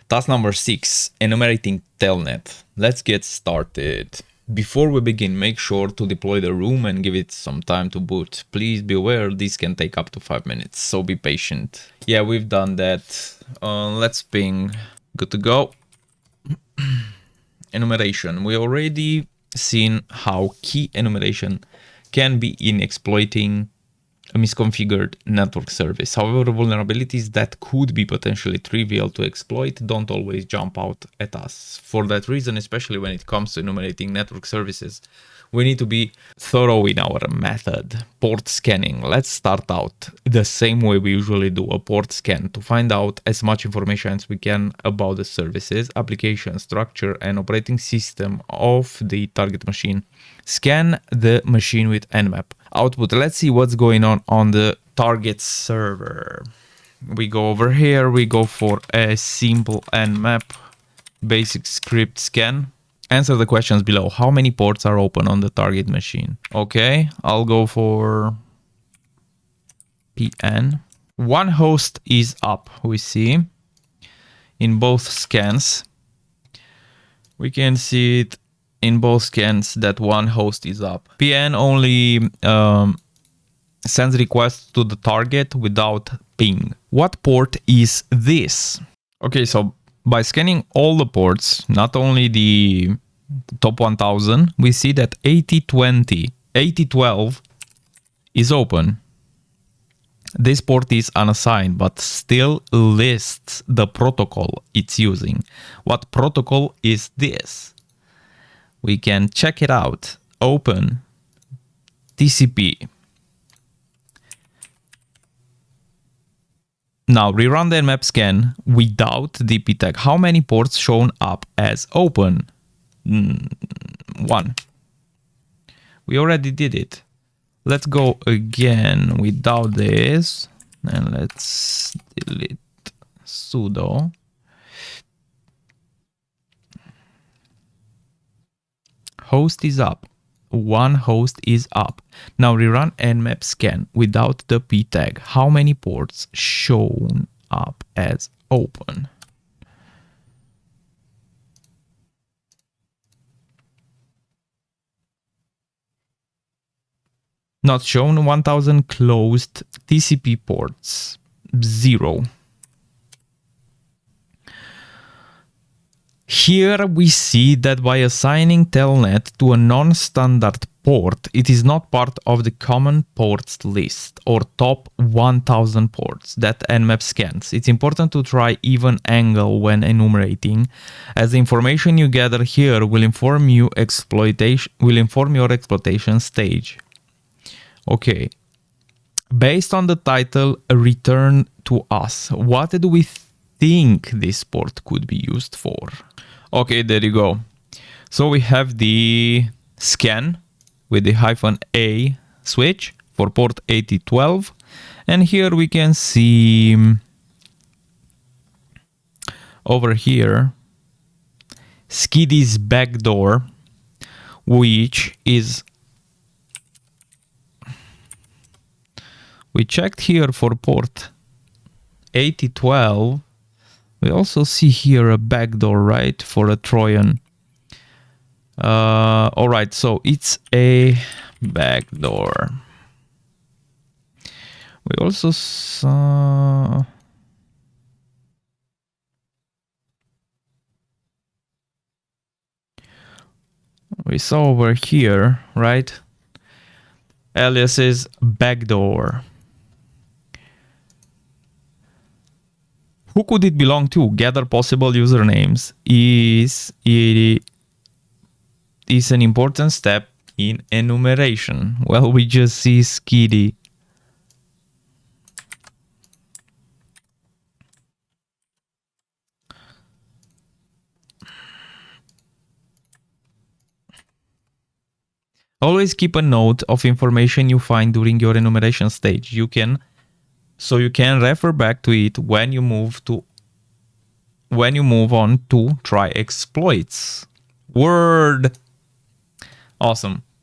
Task number 6, enumerating Telnet. Let's get started. Before we begin, make sure to deploy the room and give it some time to boot. Please be aware this can take up to 5 minutes, so be patient. Yeah, we've done that. Let's ping. Good to go. Enumeration. We already seen how key enumeration can be in exploiting a misconfigured network service. However, vulnerabilities that could be potentially trivial to exploit don't always jump out at us. For that reason, especially when it comes to enumerating network services, we need to be thorough in our method. Port scanning. Let's start out the same way we usually do, a port scan, to find out as much information as we can about the services, application structure, and operating system of the target machine. Scan the machine with Nmap. Output. Let's see what's going on the target server. We go over here, we go for a simple Nmap basic script scan. Answer the questions below. How many ports are open on the target machine? Okay, I'll go for PN. One host is up, we see, in both scans. We can see it in both scans that one host is up. PN only sends requests to the target without ping. What port is this? Okay, so by scanning all the ports, not only the top 1000, we see that 8012 is open. This port is unassigned, but still lists the protocol it's using. What protocol is this? We can check it out. Open TCP. Now rerun the Nmap scan without DP tag. How many ports shown up as open? 1. We already did it. Let's go again without this, and let's delete sudo. Host is up. One host is up. Now rerun Nmap scan without the p tag. How many ports shown up as open? Not shown. 1000 closed. TCP ports 0. Here we see that by assigning Telnet to a non-standard port, it is not part of the common ports list or top 1000 ports that Nmap scans. It's important to try even angle when enumerating, as the information you gather here will inform your exploitation stage. Okay. Based on the title return to us, what do we think this port could be used for? Okay, there you go. So we have the scan with the -A switch for port 8012. And here we can see over here Skiddy's backdoor, which is, we checked here for port 8012. We also see here a backdoor, right, for a Trojan. All right, so it's a backdoor. We also saw... We saw over here, right, aliases backdoor. Who could it belong to? Gather possible usernames is an important step in enumeration. Well, we just see Skiddy. Always keep a note of information you find during your enumeration stage. You can refer back to it when you move on to try exploits. Word. Awesome.